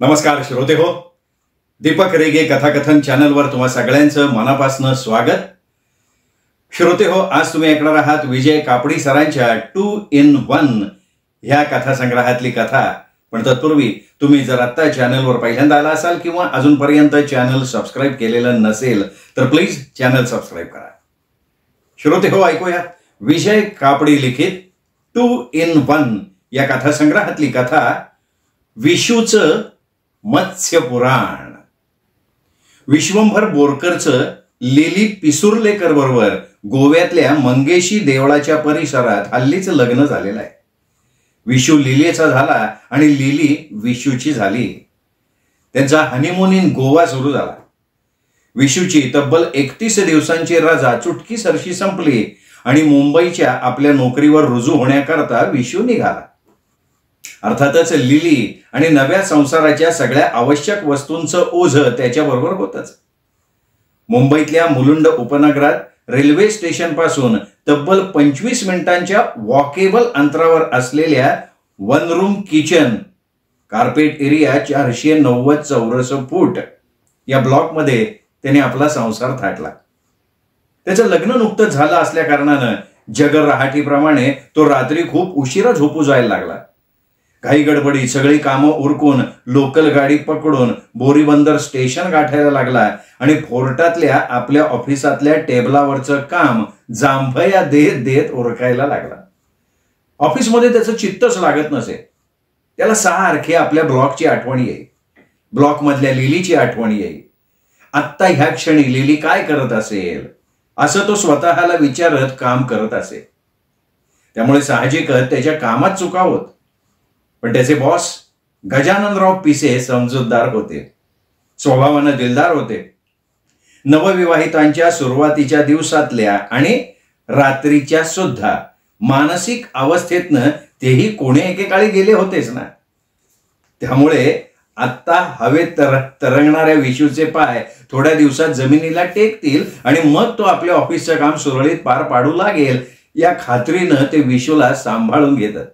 नमस्कार श्रोते हो, दीपक रेगे कथाकथन चॅनलवर तुम्हा सगळ्यांचं मनापासून स्वागत. श्रोते हो, आज तुम्ही ऐकणार आहात विजय कापडी सरांच्या 2 in 1 ह्या कथासंग्रहातली कथा. पण तत्पूर्वी तुम्ही जर आत्ता चॅनलवर पहिल्यांदा आला असाल किंवा अजूनपर्यंत चॅनल सबस्क्राईब केलेलं नसेल तर प्लीज चॅनल सबस्क्राईब करा. श्रोते हो, ऐकूया विजय कापडी लिखित 2 in 1 या कथासंग्रहातली कथा, विशूचं मत्स्य पुराण. विश्वंभर बोरकरचं लिली पिसुर्लेकर बरोबर गोव्यातल्या मंगेशी देवळाच्या परिसरात हल्लीचं लग्न झालेलं आहे. विशू लिलीचा झाला आणि लिली विशूची झाली. त्यांचा हनीमून इन गोवा सुरू झाला. विशूची तब्बल 31 दिवसांची रजा चुटकीसरशी संपली आणि मुंबईच्या आपल्या नोकरीवर रुजू होण्याकरता विशू निघाला. अर्थातच लिली आणि नव्या संसाराच्या सगळ्या आवश्यक वस्तूंचं ओझ त्याच्याबरोबर होतच. मुंबईतल्या मुलुंड उपनगरात रेल्वे स्टेशन पासून तब्बल 25 मिनिटांच्या वॉकेबल अंतरावर असलेल्या 1 रूम किचन, कार्पेट एरिया 490 चौरस फूट या ब्लॉकमध्ये त्याने आपला संसार थाटला. त्याचं लग्न नुकतंच झालं असल्या कारणानं जगर रहाटीप्रमाणे तो रात्री खूप उशिरा झोपू जायला लागला. काही गडबडी सगळी कामं उरकून लोकल गाडी पकडून बोरीबंदर स्टेशन गाठायला लागला आणि फोर्टातल्या आपल्या ऑफिसातल्या टेबलावरचं काम जांभया देत देत उरकायला लागला. ऑफिसमध्ये त्याचं चित्तच लागत नसे. त्याला सारखी आपल्या ब्लॉकची आठवण येई, ब्लॉकमधल्या लिलीची आठवण येई. आत्ता ह्या क्षणी लिली काय करत असेल असं तो स्वतःला विचारत काम करत असे. त्यामुळे साहजिकच त्याच्या कामात चुका होत. पण त्याचे बॉस गजाननराव पिसे समजूतदार होते, स्वभावानं दिलदार होते. नवविवाहितांच्या सुरुवातीच्या दिवसातल्या आणि रात्रीच्या सुद्धा मानसिक अवस्थेतनं तेही कोणी एकेकाळी गेले होतेच ना. त्यामुळे आत्ता हवेत तरंगणाऱ्या विशूचे पाय थोड्या दिवसात जमिनीला टेकतील आणि मग तो आपल्या ऑफिसचं काम सुरळीत पार पाडू लागेल या खात्रीनं ते विशूला सांभाळून घेतात.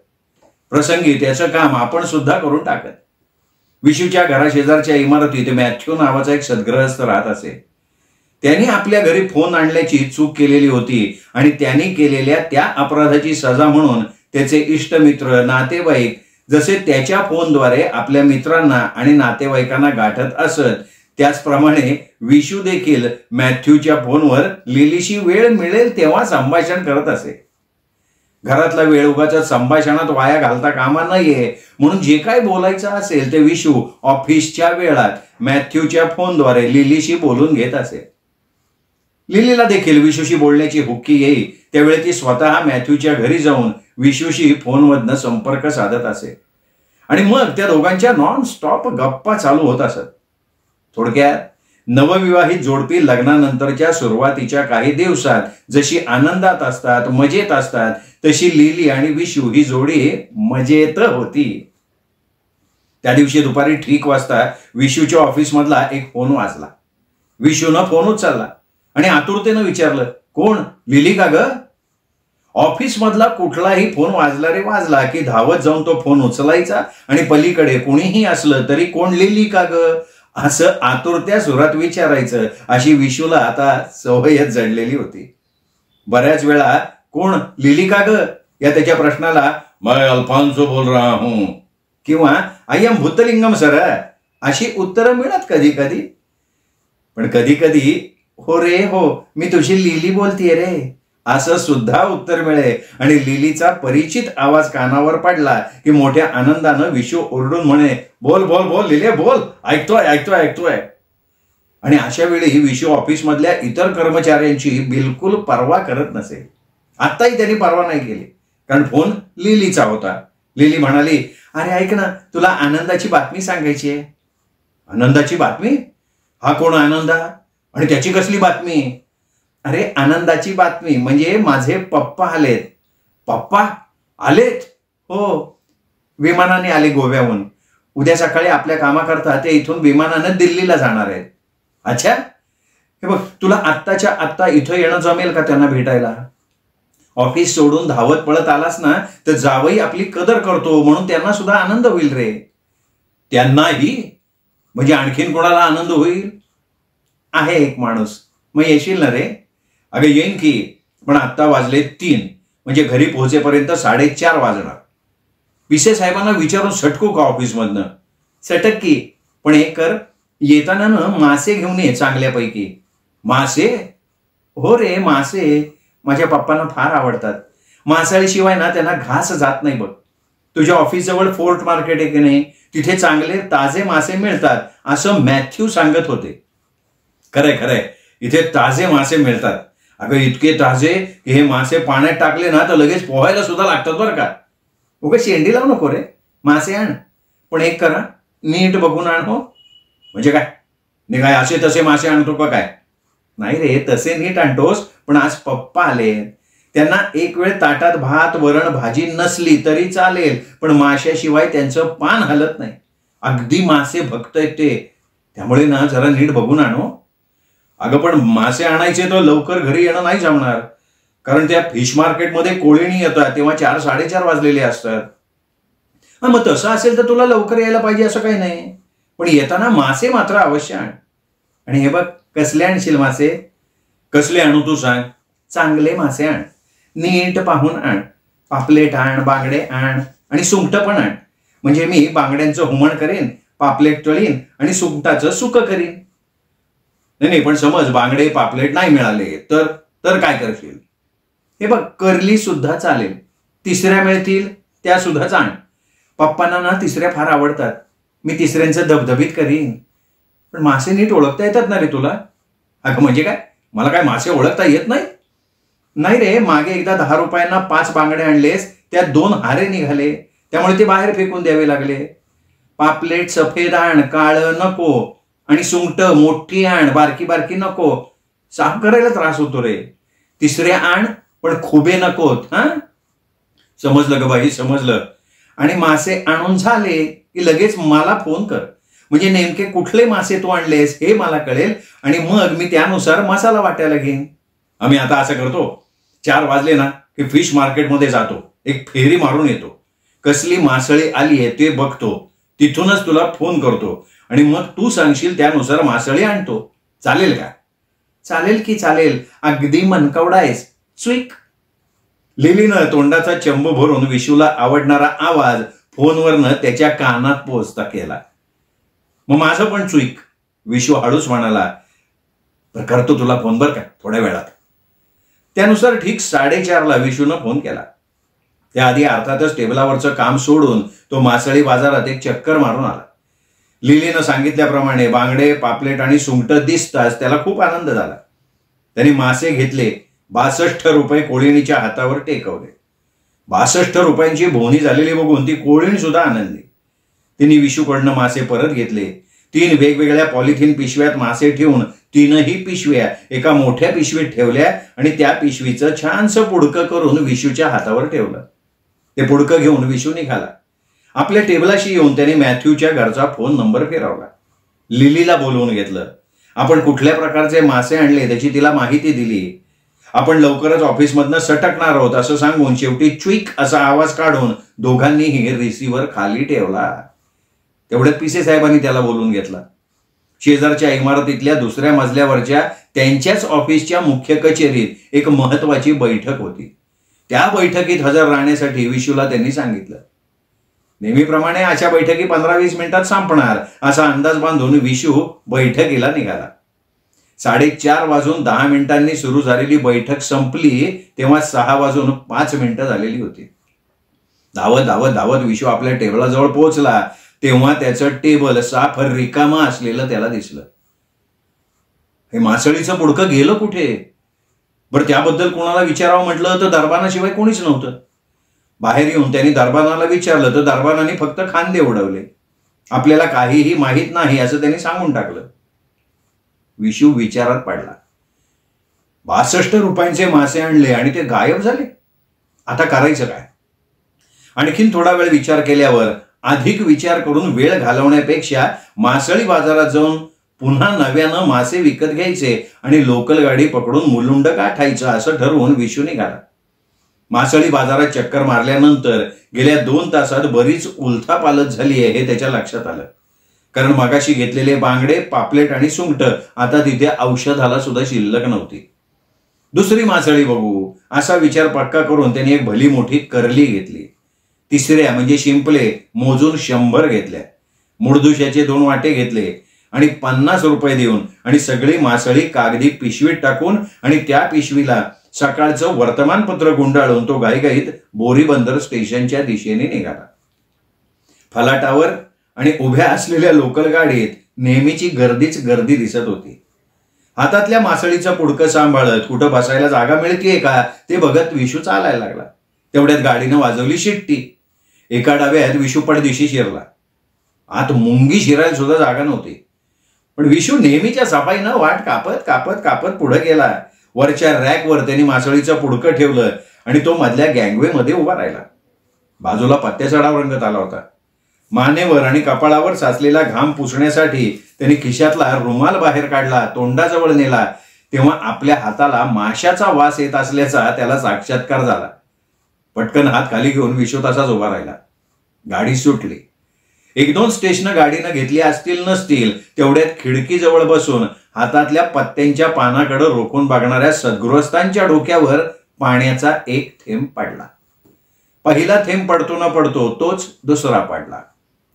प्रसंगी त्याचं काम आपण सुद्धा करून टाकत. विशूच्या घराशेजारच्या इमारतीत मॅथ्यू नावाचा एक सद्ग्रहस्थ राहत असे. त्यांनी आपल्या घरी फोन आणल्याची चूक केलेली होती आणि त्यांनी केलेल्या त्या अपराधाची सजा म्हणून त्याचे इष्टमित्र नातेवाईक जसे त्याच्या फोनद्वारे आपल्या मित्रांना आणि नातेवाईकांना गाठत असत, त्याचप्रमाणे विशू देखील मॅथ्यूच्या फोनवर लिलीशी वेळ मिळेल तेव्हा संभाषण करत असे. घरातला वेळ उगाच संभाषणात वाया घालता कामा नये म्हणून जे काय बोलायचं असेल ते विशू ऑफिसच्या वेळात मॅथ्यूच्या फोनद्वारे लिलीशी बोलून घेत असे. लिलीला देखील विशूशी बोलण्याची हुक्की येई त्यावेळी ती स्वतः मॅथ्यूच्या घरी जाऊन विशूशी फोनमधनं संपर्क साधत असे आणि मग त्या दोघांच्या नॉन स्टॉप गप्पा चालू होत असत. थोडक्यात नवविवाहित जोडपी लग्नानंतरच्या सुरुवातीच्या काही दिवसात जशी आनंदात असतात, मजेत असतात, तशी लिली आणि विशू ही जोडी मजेत होती. त्या दिवशी दुपारी ठीक वाजता विशूच्या ऑफिसमधला एक फोन वाजला. विशूनं फोन उचलला आणि आतुरतेनं विचारलं, कोण? लिली का ग? ऑफिसमधला कुठलाही फोन वाजला रे वाजला की धावत जाऊन तो फोन उचलायचा आणि पलीकडे कोणीही असलं तरी कोण लिली का ग असं आतुरत्या सुरात विचारायचं. अशी विशूला आता सवयच जडलेली होती. बऱ्याच वेळा कोण? लिली का ग या त्याच्या प्रश्नाला मैं अल्फान्सो बोल रहा हूं किंवा आई एम भूतलिंगम सर अशी उत्तरं मिळत कधी कधी. पण कधी कधी हो रे हो मी तुझी लिली बोलतीये रे असं सुद्धा उत्तर मिळे आणि लिलीचा परिचित आवाज कानावर पडला की मोठ्या आनंदानं विशू ओरडून म्हणे, बोल बोल बोल लिले बोल, ऐकतोय ऐकतोय ऐकतोय. आणि अशा वेळी विशू ऑफिसमधल्या इतर कर्मचाऱ्यांची बिलकुल पर्वा करत नसे. आत्ताही त्यांनी पर्वा नाही केली कारण फोन लिलीचा होता. लिली म्हणाली, अरे ऐक ना, तुला आनंदाची बातमी सांगायची आहे. आनंदाची बातमी? हा कोण आनंदा आणि त्याची कसली बातमी? अरे आनंदाची बातमी म्हणजे माझे पप्पा आलेत. पप्पा आलेत? हो, विमानाने आले गोव्याहून. उद्या सकाळी आपल्या कामाकरता ते इथून विमानानं दिल्लीला जाणार आहेत. अच्छा, हे बघ, तुला आत्ताच्या आत्ता इथं येणं जमेल का त्यांना भेटायला? ऑफिस सोडून धावत पळत आलास ना तर जावई आपली कदर करतो म्हणून त्यांना सुद्धा आनंद होईल रे. त्यांनाही? म्हणजे आणखीन कोणाला आनंद होईल? आहे एक माणूस. मग येशील ना रे? अगं येईन की, पण आत्ता वाजले 3, म्हणजे घरी पोहोचेपर्यंत 4:30 वाजणार. पिसे साहेबांना विचारून सटकू का ऑफिसमधनं? सटक की, पण एक कर, येताना ना मासे घेऊन ये चांगल्यापैकी. मासे? हो रे, मासे माझ्या पप्पांना फार आवडतात. मासळीशिवाय ना त्यांना घास जात नाही बघ. तुझ्या ऑफिसजवळ फोर्ट मार्केट आहे की नाही, तिथे चांगले ताजे मासे मिळतात असं मॅथ्यू सांगत होते. खरंय खरंय, इथे ताजे मासे मिळतात. अगं इतके ताजे की हे मासे पाण्यात टाकले ना तर लगेच पोहायला सुद्धा लागतात बरं का. उगा शेंडी लावू नको रे, मासे आण, पण एक करा, नीट बघून आण हो. म्हणजे काय, मी काय असे तसे मासे आणतो का काय? नाही रे, तसे नीट आणतोस, पण आज पप्पा आले, त्यांना एक वेळ ताटात भात वरण भाजी नसली तरी चालेल, पण माशाशिवाय त्यांचं पान हलत नाही. अगदी मासे भक्त आहेत ते, त्यामुळे ना जरा नीट बघून आणो. अगं पण मासे आणायचे तर लवकर घरी येणं नाही जमणार, कारण त्या फिश मार्केटमध्ये कोळीणी येतात तेव्हा 4-4:30 वाजलेले असतात. मग तसं असेल तर तुला लवकर यायला पाहिजे असं काही नाही, पण येताना मासे मात्र अवश्य आण. आणि हे बघ, कसले आणशील मासे? कसले आणू तू सांग? चांगले मासे आण, नीट पाहून आण. पापलेट आण, बांगडे आण आणि सुंगट पण आण. म्हणजे मी बांगड्यांचं हुमण करेन, पापलेट तळीन आणि सुंगटाचं सुकं करीन. नाही, पण समज बांगडे पापलेट नाही मिळाले तर काय करशील? हे बघ, करली सुद्धा चालेल, तिसऱ्या मिळतील त्या सुद्धा आण. पप्पांना ना तिसऱ्या फार आवडतात, मी तिसऱ्यांचं धबधबीत करीन. पण मासे नीट ओळखता येतात ना रे तुला? अगं म्हणजे काय, मला काय मासे ओळखता येत नाही? नाही रे, मागे एकदा 10 रुपयांना 5 बांगडे आणलेस, त्यात 2 हारे निघाले, त्यामुळे ते बाहेर फेकून द्यावे लागले. पापलेट सफेद आण, काळं नको. आणि सुंगट मोठी आण, बारकी बारकी नको, साफ करायला त्रास होतो रे. तिसऱ्या आण, पण खुबे नकोत. हा, समजलं ग बाई, समजलं. आणि मासे आणून झाले की लगेच मला फोन कर, म्हणजे नेमके कुठले मासे तू आणलेस हे मला कळेल आणि मग मी त्यानुसार मसाला वाटायला घेईन. आम्ही आता असं करतो, 4 वाजले ना की फिश मार्केटमध्ये जातो, एक फेरी मारून येतो, कसली मासळी आली आहे ते बघतो, तिथूनच तुला फोन करतो आणि मग तू सांगशील त्यानुसार मासळी आणतो. चालेल का? चालेल की चालेल, अगदी मनकवडा आहेस. स्वीक. लिलीनं तोंडाचा चंबू भरून विशूला आवडणारा आवाज फोनवरनं त्याच्या कानात पोहोचता केला. मग माझं पण चुईक, विशू हळूच म्हणाला. करतो तुला फोन बरं का थोड्या वेळात. त्यानुसार ठीक 4:30ला विशूनं फोन केला. त्याआधी अर्थातच टेबलावरचं काम सोडून तो मासळी बाजारात एक चक्कर मारून आला. लिलीनं सांगितल्याप्रमाणे बांगडे पापलेट आणि सुंगट दिसताच त्याला खूप आनंद झाला. त्यांनी मासे घेतले, 62 रुपये कोळीणीच्या हातावर टेकवले. 62 रुपयांची बोहणी झालेली बघून ती कोळीणी सुद्धा आनंदली. तिने विशूकडनं मासे परत घेतले. 3 वेगवेगळ्या पॉलिथिन पिशव्यात मासे ठेवून 3ही पिशव्या एका मोठ्या पिशवीत ठेवल्या आणि त्या पिशवीचं छानसं पुडकं करून विशूच्या हातावर ठेवलं. ते पुडकं घेऊन विशू निघाला. आपल्या टेबलाशी येऊन त्याने मॅथ्यूच्या घरचा फोन नंबर फिरवला. लिलीला बोलवून घेतलं. आपण कुठल्या प्रकारचे मासे आणले त्याची तिला माहिती दिली. आपण लवकरच ऑफिसमधनं सटकणार आहोत असं सांगून शेवटी चुईक असा आवाज काढून दोघांनीही रिसिव्हर खाली ठेवला. तेवढ्यात पिसे साहेबांनी त्याला बोलवून घेतला. शेजारच्या इमारतीतल्या दुसऱ्या मजल्यावरच्या त्यांच्याच ऑफिसच्या मुख्य कचेरीत एक महत्वाची बैठक होती. त्या बैठकीत हजर राहण्यासाठी विशूला त्यांनी सांगितलं. नेहमीप्रमाणे अशा बैठकी 15-20 मिनिटात संपणार असा अंदाज बांधून विशू बैठकीला निघाला. 4:30 सुरू झालेली बैठक संपली तेव्हा 6:05 झालेली होती. धावत धावत धावत विशू आपल्या टेबलाजवळ पोहोचला तेव्हा त्याचं टेबल साफ रिकामा असलेलं त्याला दिसलं. हे मासळीचं पुडकं गेलं कुठे? बरं, त्याबद्दल कोणाला विचारावं म्हटलं तर दरबानाशिवाय कोणीच नव्हतं. बाहेर येऊन त्यांनी दरबानाला विचारलं तर दरबानाने फक्त खांदे उडवले. आपल्याला काहीही माहीत नाही असं त्यांनी सांगून टाकलं. विशू विचारात पडला. 62 रुपयांचे मासे आणले आणि ते गायब झाले. आता करायचं काय? आणखीन थोडा वेळ विचार केल्यावर अधिक विचार करून वेळ घालवण्यापेक्षा मासळी बाजारात जाऊन पुन्हा नव्यानं मासे विकत घ्यायचे आणि लोकल गाडी पकडून मुलुंड गाठायचं असं ठरवून विशू निघाला. मासळी बाजारात चक्कर मारल्यानंतर गेल्या 2 तासात बरीच उलथापालथ झाली आहे हे त्याच्या लक्षात आलं. कारण मगाशी घेतलेले बांगडे, पापलेट आणि सुंगट आता तिथे औषधाला सुद्धा शिल्लक नव्हती. दुसरी मासळी बघू असा विचार पक्का करून त्यांनी एक भली मोठी करली घेतली. तिसऱ्या म्हणजे शिंपले मोजून 100 घेतल्या. मुडदुशाचे 2 वाटे घेतले आणि 50 रुपये देऊन आणि सगळी मासळी कागदी पिशवीत टाकून आणि त्या पिशवीला सकाळचं वर्तमानपत्र गुंडाळून तो घाईघाईत बोरीबंदर स्टेशनच्या दिशेने निघाला. फलाटावर आणि उभ्या असलेल्या लोकल गाडीत नेहमीची गर्दीच गर्दी दिसत होती. हातातल्या मासळीचं पुडकं सांभाळत कुठं बसायला जागा मिळतीये का ते बघत विशू चालायला लागला. तेवढ्यात गाडीनं वाजवली शिट्टी. एका डाव्यात विशू पडदिशी शिरला. आत मुंगी शिरायला सुद्धा जागा नव्हती. पण विशू नेहमीच्या सफाईनं वाट कापत कापत कापत पुढे गेला. वरच्या रॅकवर त्यांनी मासळीचं पुडकं ठेवलं आणि तो मधल्या गँगवे मध्ये उभा राहिला. बाजूला पत्त्याचा डाव रंगत आला होता. मानेवर आणि कपाळावर साचलेला घाम पुसण्यासाठी त्यांनी खिशातला रुमाल बाहेर काढला, तोंडाजवळ नेला. तेव्हा आपल्या हाताला माशाचा वास येत असल्याचा त्याला साक्षात्कार झाला. पटकन हात खाली घेऊन विशू तसाच उभा राहिला. गाडी सुटली. 1-2 स्टेशनं गाडीनं घेतली असतील नसतील तेवढ्यात खिडकीजवळ बसून हातातल्या पत्त्यांच्या पानाकडे रोखून बघणाऱ्या सद्गृहस्थांच्या डोक्यावर पाण्याचा एक थेंब पडला. पहिला थेंब पडतो न पडतो तोच दुसरा पडला,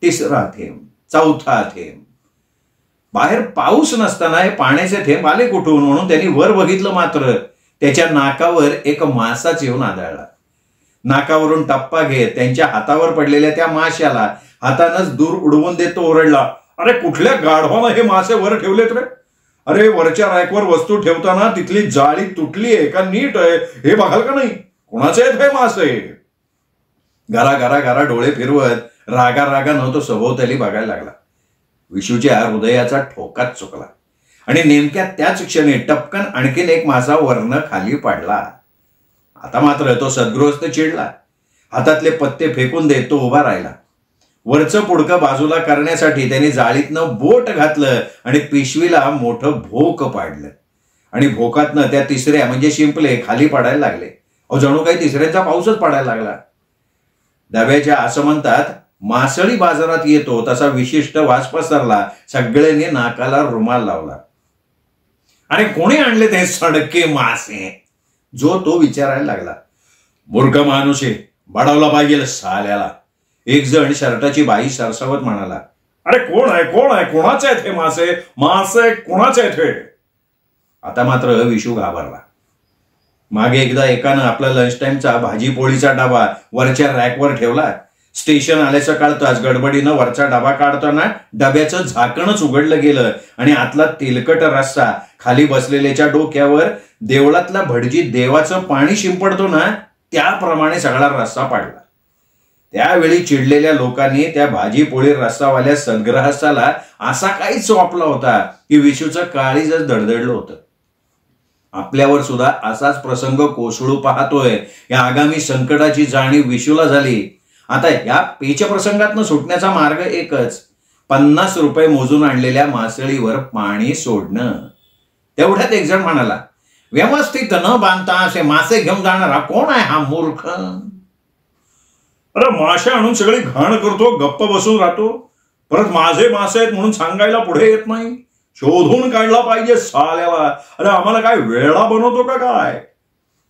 तिसरा थेंब, चौथा थेंब. बाहेर पाऊस नसताना हे पाण्याचे थेंब आले कुठून म्हणून त्यांनी वर बघितलं. मात्र त्याच्या नाकावर एक मासाच येऊन आदळला. नाकावरून टप्पा घेत त्यांच्या हातावर पडलेल्या त्या माशाला हातानंच दूर उडवून देतो ओरडला, अरे कुठल्या गाढवानं हे मासे वर ठेवलेत रे? अरे वरच्या रॅकवर वस्तू ठेवताना तिथली जाळी तुटली आहे का नीट आहे हे बघाल का नाही? कोणाचे आहेत हे मासे? घरा घरा घरा डोळे फिरवत रागा रागानं तो सभोवताली बघायला लागला. विशूच्या हृदयाचा ठोकाच चुकला आणि नेमक्या त्याच क्षणी टपकन आणखीन एक मासा वरनं खाली पडला. आता मात्र तो सद्गृहस्थ चिडला. हातातले पत्ते फेकून देत तो उभा राहिला. वरचं पुडकं बाजूला करण्यासाठी त्याने जाळीतनं बोट घातलं आणि पिशवीला मोठं भोक पाडलं आणि भोकातनं त्या तिसऱ्या म्हणजे शिंपले खाली पडायला लागले. जणू काही तिसऱ्यांचा पाऊसच पडायला लागला. डब्याच्या आसमंतात मासळी बाजारात येतो तसा विशिष्ट वास पसरला. सगळ्यांनी नाकाला रुमाल लावला. अरे कोणी आणले ते सडके मासे? जो तो विचारायला लागला. मूर्ख माणूस आहे, बडवला पाहिजे साल्याला. एक जण शर्टाची बाई सरसावत म्हणाला, अरे कोण आहे कोण आहे? कोणाचे आहेत हे मासे? मासे कोणाचे आहेत हे? आता मात्र विशू घाबरला. मागे एकदा एकानं आपला लंच टाइमचा भाजी पोळीचा डबा वरच्या रॅकवर ठेवला. स्टेशन आल्याचं कळताच गडबडीनं वरचा डबा काढताना डब्याचं झाकणच उघडलं गेलं आणि आतला तेलकट रस्सा खाली बसलेल्याच्या डोक्यावर देवळातला भटजी देवाचं पाणी शिंपडतो ना त्याप्रमाणे सगळा रस्सा पाडला. त्यावेळी चिडलेल्या लोकांनी त्या भाजी पोळी रस्सावाल्या सद्गृहस्थाला असा काही चोपला होता की विशूचं काळीजच धडधडलं होतं. आपल्यावर सुद्धा असाच प्रसंग कोसळू पाहतोय या आगामी संकटाची जाणीव विशूला झाली. आता या पेच प्रसंगातनं सुटण्याचा मार्ग एकच, 50 रुपये मोजून आणलेल्या मासळीवर पाणी सोडणं. तेवढ्यात एक जण म्हणाला, व्यवस्थित न बांधता असे मासे घेऊन जाणारा कोण आहे हा मूर्ख? अरे मासे आणून सगळी घाण करतो, गप्प बसून राहतो, परत माझे मासे आहेत म्हणून सांगायला पुढे येत नाही. शोधून काढला पाहिजे साल्याला. अरे आम्हाला काय वेळा बनवतो का काय?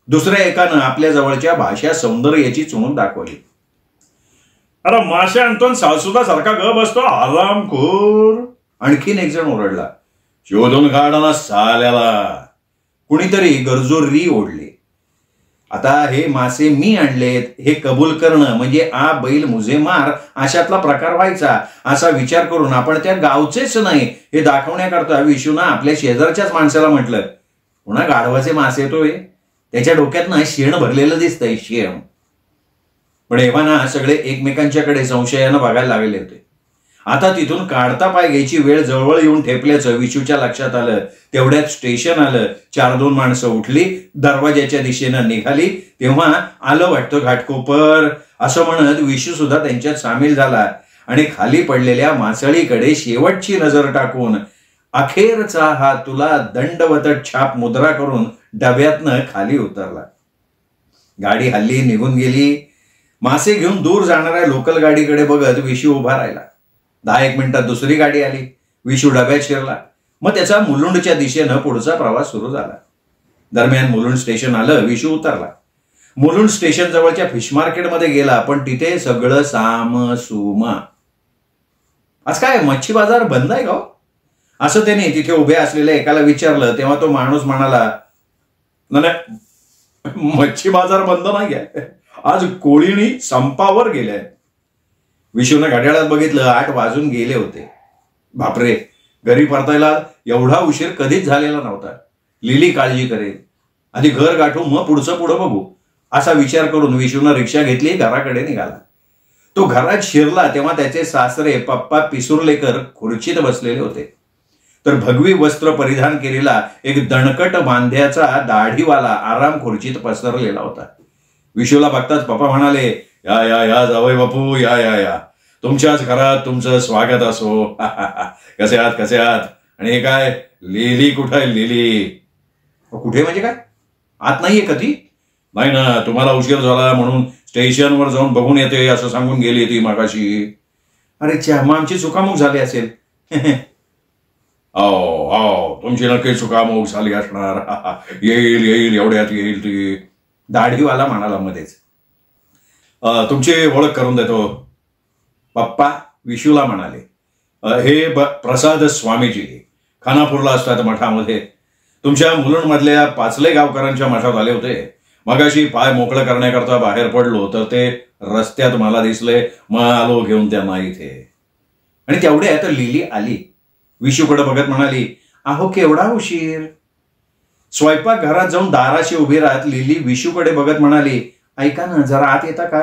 दुसऱ्या एकानं आपल्या जवळच्या भाषा सौंदर्याची चुणूक दाखवली. अरे मासे आणतो सासूदा सारखा ग बसतो आरामखोर. आणखीन एक जण ओरडला, शोधून काढा साल्याला. कुणीतरी गरजोरी ओढले. आता हे मासे मी आणलेत हे कबूल करणं म्हणजे आ बैल मुझे मार अशातला प्रकार व्हायचा असा विचार करून आपण त्या गावचेच नाही हे दाखवण्याकरता विशूनं आपल्या शेजारच्याच माणसाला म्हटलं, पुन्हा गाढवाचे मासे येतोय? त्याच्या डोक्यात शेण भरलेलं दिसतंय, शेण. पण एव्हाना सगळे एकमेकांच्याकडे संशयानं बघायला लागले होते. आता तिथून काढता पाय घ्यायची वेळ जवळ येऊन ठेपल्याचं विशूच्या लक्षात आलं. तेवढ्यात स्टेशन आलं. 4-2 माणसं उठली, दरवाजाच्या दिशेनं निघाली. तेव्हा आलं वाटतं घाटकोपर असं म्हणत विशू सुद्धा त्यांच्यात सामील झाला आणि खाली पडलेल्या मासळीकडे शेवटची नजर टाकून अखेरचा हा तुला दंडवत छाप मुद्रा करून डब्यातनं खाली उतरला. गाडी हल्ली निघून गेली. मासे घेऊन दूर जाणाऱ्या लोकल गाडीकडे बघत विशू उभा राहिला. 10-1 मिनिटात दुसरी गाडी आली. विशू डब्यात शिरला. मग त्याचा मुलुंडच्या दिशेनं पुढचा प्रवास सुरू झाला. दरम्यान मुलुंड स्टेशन आलं. विशू उतरला. मुलुंड स्टेशन जवळच्या फिश मार्केटमध्ये गेला, पण तिथे सगळं सामसुमा. आज काय मच्छी बाजार बंद आहे का? असं त्याने तिथे उभ्या असलेल्या एकाला विचारलं. तेव्हा तो माणूस म्हणाला, नाही, मच्छी बाजार बंद नाहीये, आज कोळीणी संपावर गेल्या. विशूने घड्याळात बघितलं. 8 वाजून गेले होते. बापरे, घरी परतायला एवढा उशीर कधीच झालेला नव्हता. लिली काळजी करेल, आधी घर गाठू मग पुढं बघू, असा विचार करून विशूने रिक्षा घेतली. घराकडे निघाला. तो घरात शिरला तेव्हा त्याचे सासरे पप्पा पिसुर्लेकर खुर्चीत बसलेले होते. तर भगवी वस्त्र परिधान केलेला एक दणकट बांध्याचा दाढीवाला आराम खुर्चीत पसरलेला होता. विशूला बघताच पप्पा म्हणाले, या या या जावई बापू, या या या, तुमच्याच घरात तुमचं स्वागत असो. कसे आहात? आणि हे काय, लिली कुठं आहे? लिली कुठे म्हणजे काय? आत नाहीये कधी? नाही ना, तुम्हाला उशीर झाला म्हणून स्टेशनवर जाऊन बघून येते असं सांगून गेली ती मागाशी. अरे मग आमची चुकामुक झाली असेल. हो, तुमची नक्की चुकामुक झाली असणार. येईल एवढ्यात येईल ती, दाढीवाला म्हणाला मध्येच. तुमची ओळख करून देतो. पप्पा विशूला म्हणाले, हे प्रसाद स्वामीजी खानापूरला असतात मठामध्ये. तुमच्या मुलुंडमधल्या पाचले गावकरांच्या मठात आले होते. मगाशी पाय मोकळं करण्याकरता बाहेर पडलो तर ते रस्त्यात मला दिसले. मग आलो घेऊन त्यांना इथे. आणि तेवढ्यात लिली आली. विशूकडे बघत म्हणाली, अहो केवढा उशीर. स्वयंपाक घरात जाऊन दाराशी उभी राहत लिली विशूकडे बघत म्हणाली, ऐका ना, जरा आत येता का?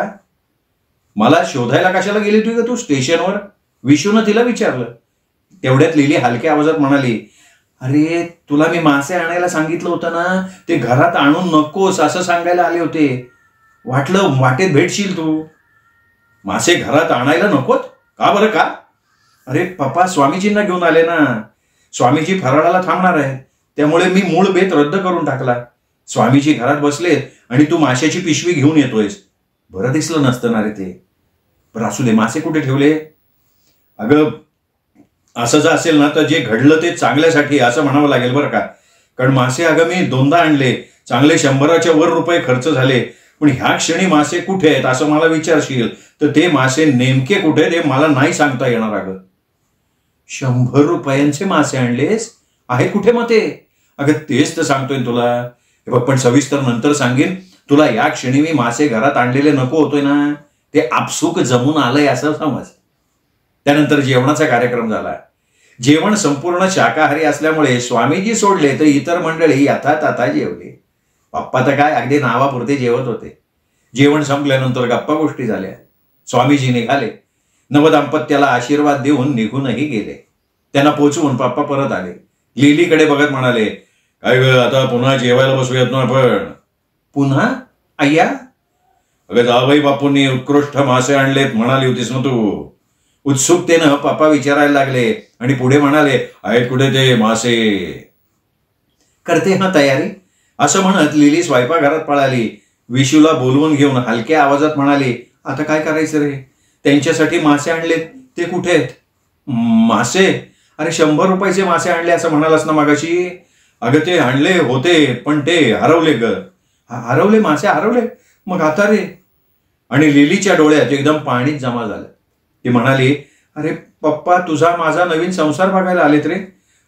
मला शोधायला कशाला गेली तू स्टेशनवर? विशूनं तिला विचारलं. तेवढ्यात लिली हलक्या आवाजात म्हणाली, अरे तुला मी मासे आणायला सांगितलं होतं ना, ते घरात आणून नकोस असं सांगायला आले होते. वाटलं वाटेत भेटशील तू. मासे घरात आणायला नकोत? का बरं का? अरे पप्पा स्वामीजींना घेऊन आले ना. स्वामीजी फराळाला थांबणार आहेत, त्यामुळे मी मूळ बेत रद्द करून टाकला. स्वामीजी घरात बसलेत आणि तू माशाची पिशवी घेऊन येतोयस. बरं दिसलं नसतं ना रे ते. बरं असू दे, मासे कुठे ठेवले? अगं असं जर असेल ना तर जे घडलं ते चांगल्यासाठी असं म्हणावं लागेल बरं का. कारण मासे अगं मी 2दा आणले, चांगले 100च्या वर रुपये खर्च झाले. पण ह्या क्षणी मासे कुठे आहेत असं मला विचारशील तर ते मासे नेमके कुठे आहेत हे मला नाही सांगता येणार. अगं 100 रुपयांचे मासे आणलेस? आहे कुठे मग ते? अगं तेच तर सांगतोय तुला. हे बघ, पण सविस्तर नंतर सांगेन तुला. या क्षणी मी मासे घरात आणलेले नको होतोय ना, ते आपसूक जमून आलंय असं समज. त्यानंतर जेवणाचा कार्यक्रम झाला. जेवण संपूर्ण शाकाहारी असल्यामुळे स्वामीजी सोडले तर इतर मंडळी यथातथा जेवले. पप्पा तर काय अगदी नावापुरते जेवत होते. जेवण संपल्यानंतर गप्पा गोष्टी झाल्या. स्वामीजी निघाले. नवदाम्पत्याला आशीर्वाद देऊन निघूनही गेले. त्यांना पोचवून पप्पा परत आले. लिलीकडे बघत म्हणाले, काय ग, आता पुन्हा जेवायला बसूयात ना आपण? पुन्हा अय्या? अगं जावई बापूंनी उत्कृष्ट मासे आणलेत म्हणाली होतीस ना तू. उत्सुकतेनं पप्पा विचारायला लागले आणि पुढे म्हणाले, आहेत कुठे ते मासे? करते हा तयारी, असं म्हणत लिली स्वयंपाकघरात पळाली. विशूला बोलवून घेऊन हलक्या आवाजात म्हणाली, आता काय करायचं रे? त्यांच्यासाठी मासे आणलेत, ते कुठे आहेत? मासे? अरे 100 रुपयाचे मासे आणले असं म्हणालास ना मागाशी. अगं ते आणले होते पण ते हरवले ग. हरवले? मासे हरवले? मग आता रे? आणि लिलीच्या डोळ्यात एकदम पाणीच जमा झालं. ती म्हणाली, अरे पप्पा, तुझा माझा नवीन संसार बघायला आलेत रे.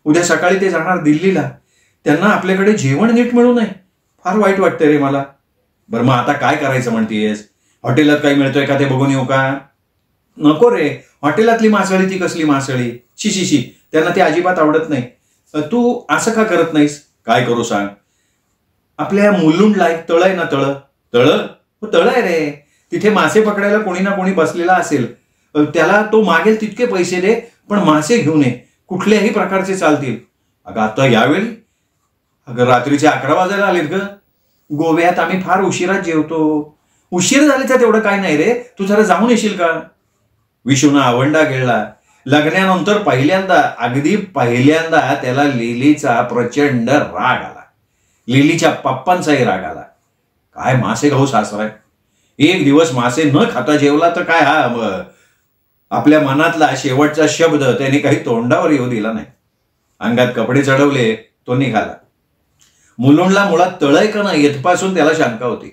उद्या सकाळी ते जाणार दिल्लीला. त्यांना आपल्याकडे जेवण नीट मिळू नये. फार वाईट वाटतंय रे मला. बरं मग आता काय करायचं म्हणतीयस? हॉटेलात काही मिळतोय का ते बघून येऊ का? नको रे, हॉटेलातली मासळी ती कसली मासळी? शी, त्यांना ते अजिबात आवडत नाही. तू असं का करत नाहीस? काय करू सांग? आपल्या मुलुंडला एक तळ आहे ना, तळ आहे रे. तिथे मासे पकडायला कोणी ना कोणी बसलेला असेल. त्याला तो मागेल तितके पैसे दे, पण मासे घेऊन ये. कुठल्याही प्रकारचे चालतील. अगं आता यावेळी? अगं रात्रीचे 11 वाजायला आलेत ग. गोव्यात आम्ही फार उशिरात जेवतो. उशीर झाले तर तेवढं काय नाही रे, तू जरा जाऊन येशील का? विशूना आवंडा गिळला. लग्नानंतर अगदी पहिल्यांदा त्याला लिलीचा प्रचंड राग आला. लिलीच्या पप्पांचाही राग आला. काय मासे खाऊ सासराय? एक दिवस मासे न खाता जेवला तर काय हा आपल्या मनातला शेवटचा शब्द त्याने काही तोंडावर येऊ दिला नाही. अंगात कपडे चढवले, तो निघाला. मुलुंडला मुळात तळय का नाही येथपासून त्याला शंका होती.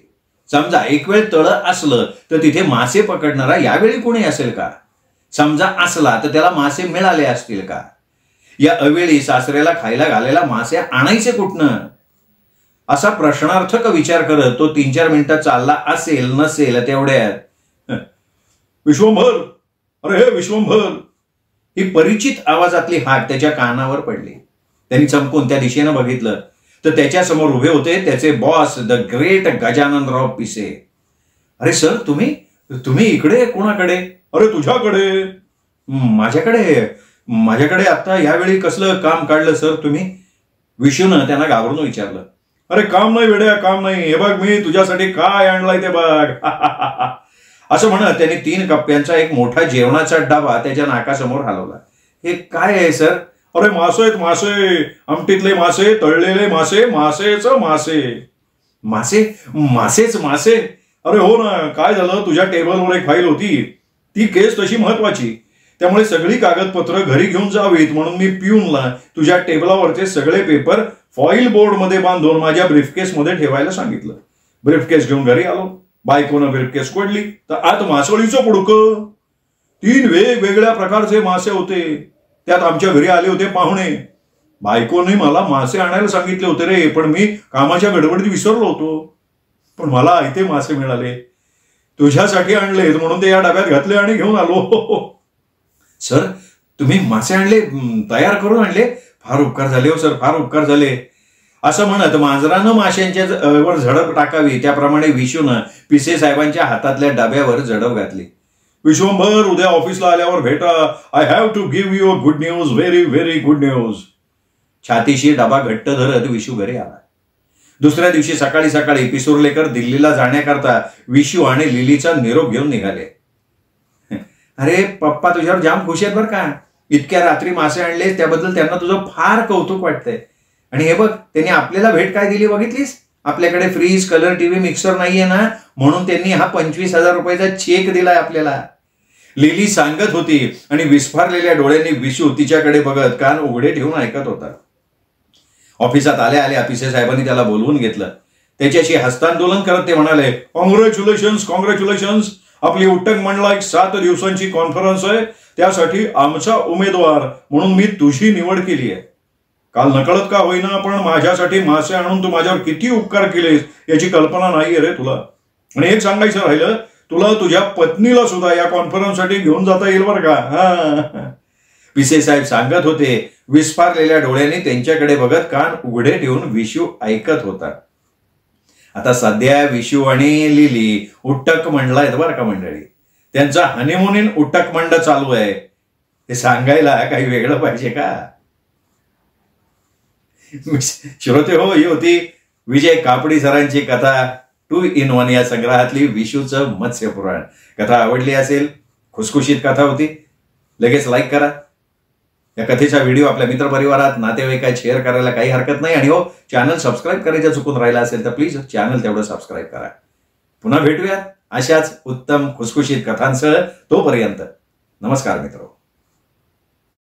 समजा एक वेळ तळं असलं तर तिथे मासे पकडणारा यावेळी कोणी असेल का? समजा असला तर त्याला मासे मिळाले असतील का? या अवेळी सासऱ्याला खायला घालायला मासे आणायचे कुठनं? असा प्रश्नार्थक विचार करत तो 3-4 मिनिटं चालला असेल नसेल तेवढ्यात विश्वंभर, अरे हे विश्वंभर, ही परिचित आवाजातली हाक त्याच्या कानावर पडली. त्यांनी चमकून त्या दिशेनं बघितलं तर त्याच्या समोर उभे होते त्याचे बॉस द ग्रेट गजाननराव पिसे. अरे सर, तुम्ही इकडे कोणाकडे? अरे तुझ्याकडे. माझ्याकडे आता यावेळी कसलं काम काढलं सर तुम्ही? विशूनं त्यांना घाबरून विचारलं. अरे काम नाही वेड्या, काम नाही. हे बघ मी तुझ्यासाठी काय आणलाय ते बघ. असं म्हणत त्यांनी 3 कप्प्यांचा एक मोठा जेवणाचा डबा त्याच्या नाकासमोर हलवला. हे काय आहे सर? अरे मासे आहेत, मासे. आमटीतले मासे, तळलेले मासे, मासेच मासे. मासेच मासे? अरे हो ना. काय झालं, तुझ्या टेबलवर एक फाईल होती. ती केस तशी महत्वाची, त्यामुळे सगळी कागदपत्र घरी घेऊन जावीत म्हणून मी पिऊनला तुझ्या टेबलावरचे सगळे पेपर फॉईल बोर्डमध्ये बांधून माझ्या ब्रीफकेसमध्ये ठेवायला सांगितलं. ब्रीफकेस घेऊन घरी आलो. बायकोनं ब्रीफकेस कोडली तर आत मासोळीचं पुडकं. 3 वेगवेगळ्या प्रकारचे मासे होते. त्यात आमच्या घरी आले होते पाहुणे. बायकोने मला मासे आणायला सांगितले होते रे, पण मी कामाच्या गडबडीत विसरलो होतो. पण मला इथे मासे मिळाले. तुझ्यासाठी आणलेत म्हणून ते या डब्यात घातले आणि घेऊन आलो. सर, तुम्ही मासे आणले, तयार करून आणले? फार उपकार झाले हो सर, फार उपकार झाले. असं म्हणत मांजरानं माशांच्या वर झडप टाकावी त्याप्रमाणे विशूनं पिसे साहेबांच्या हातातल्या डब्यावर झडप घातली. विश्वंभर, उद्या ऑफिसला आल्यावर भेटा. I have to give you a good news, very very good news. छातीशी डबा घट्ट धरत विशू घरी आला. दुसऱ्या दिवशी सकाळी सकाळी पिसुर्लेकर दिल्लीला जाण्याकरता विशू आणि लिलीचा निरोप घेऊन निघाले. अरे पप्पा तुझ्यावर जाम खुश आहेत बरं का. इतक्या रात्री मासे आणले त्याबद्दल त्यांना तुझं फार कौतुक वाटतंय. आणि हे बघ, त्यांनी आपल्याला भेट काय दिली बघितलीस? आपल्याकडे फ्रीज, कलर टीव्ही, मिक्सर नाहीये ना, म्हणून त्यांनी हा 25,000 रुपयाचा चेक दिलाय आपल्याला. लिली सांगत होती आणि विस्फारलेल्या डोळ्यांनी विशू तिच्याकडे बघत कान उघडे ठेवून ऐकत होता. ऑफिसात आल्या आल्या पिसे साहेबांनी त्याला बोलवून घेतलं. त्याच्याशी हस्तांदोलन करत ते म्हणाले, कॉंग्रॅच्युलेशन्स, कॉंग्रॅच्युलेशन्स. आपली उट्टक मंडळा एक 7 दिवसांची कॉन्फरन्स आहे. त्यासाठी आमचा उमेदवार म्हणून मी तुझी निवड केली आहे. काल नकळत का होईना पण माझ्यासाठी मासे आणून तू माझ्यावर किती उपकार केलेस याची कल्पना नाहीये रे तुला. आणि एक सांगायचं राहिलं, तुला तुझ्या पत्नीला सुद्धा या कॉन्फरन्ससाठी घेऊन जाता येईल बरं का. पिसे साहेब सांगत होते. विस्फारलेल्या डोळ्यांनी त्यांच्याकडे बघत कान उघडे ठेवून विशू ऐकत होता. आता सध्या विशू आणि लिली उट्टक मंडला आहेत बरं का मंडळी. त्यांचा हनीमून इन उट्टक मंड चालू आहे. हे सांगायला काही वेगळं पाहिजे का? श्रोते हो, ही होती विजय कापडी सरांची कथा 2 in 1 या संग्रहातली विशूचं मत्स्य पुराण. कथा आवडली असेल, खुसखुशीत कथा होती, लगेच लाईक करा. या कथेचा व्हिडिओ आपल्या मित्रपरिवारात, नातेवाईकात शेअर करायला काही हरकत नाही. आणि हो, चॅनल सबस्क्राईब करायचं चुकून राहिला असेल तर प्लीज चॅनल तेवढं सबस्क्राईब करा. पुन्हा भेटूयात अशाच उत्तम खुसखुशीत कथांसह. तोपर्यंत नमस्कार मित्र.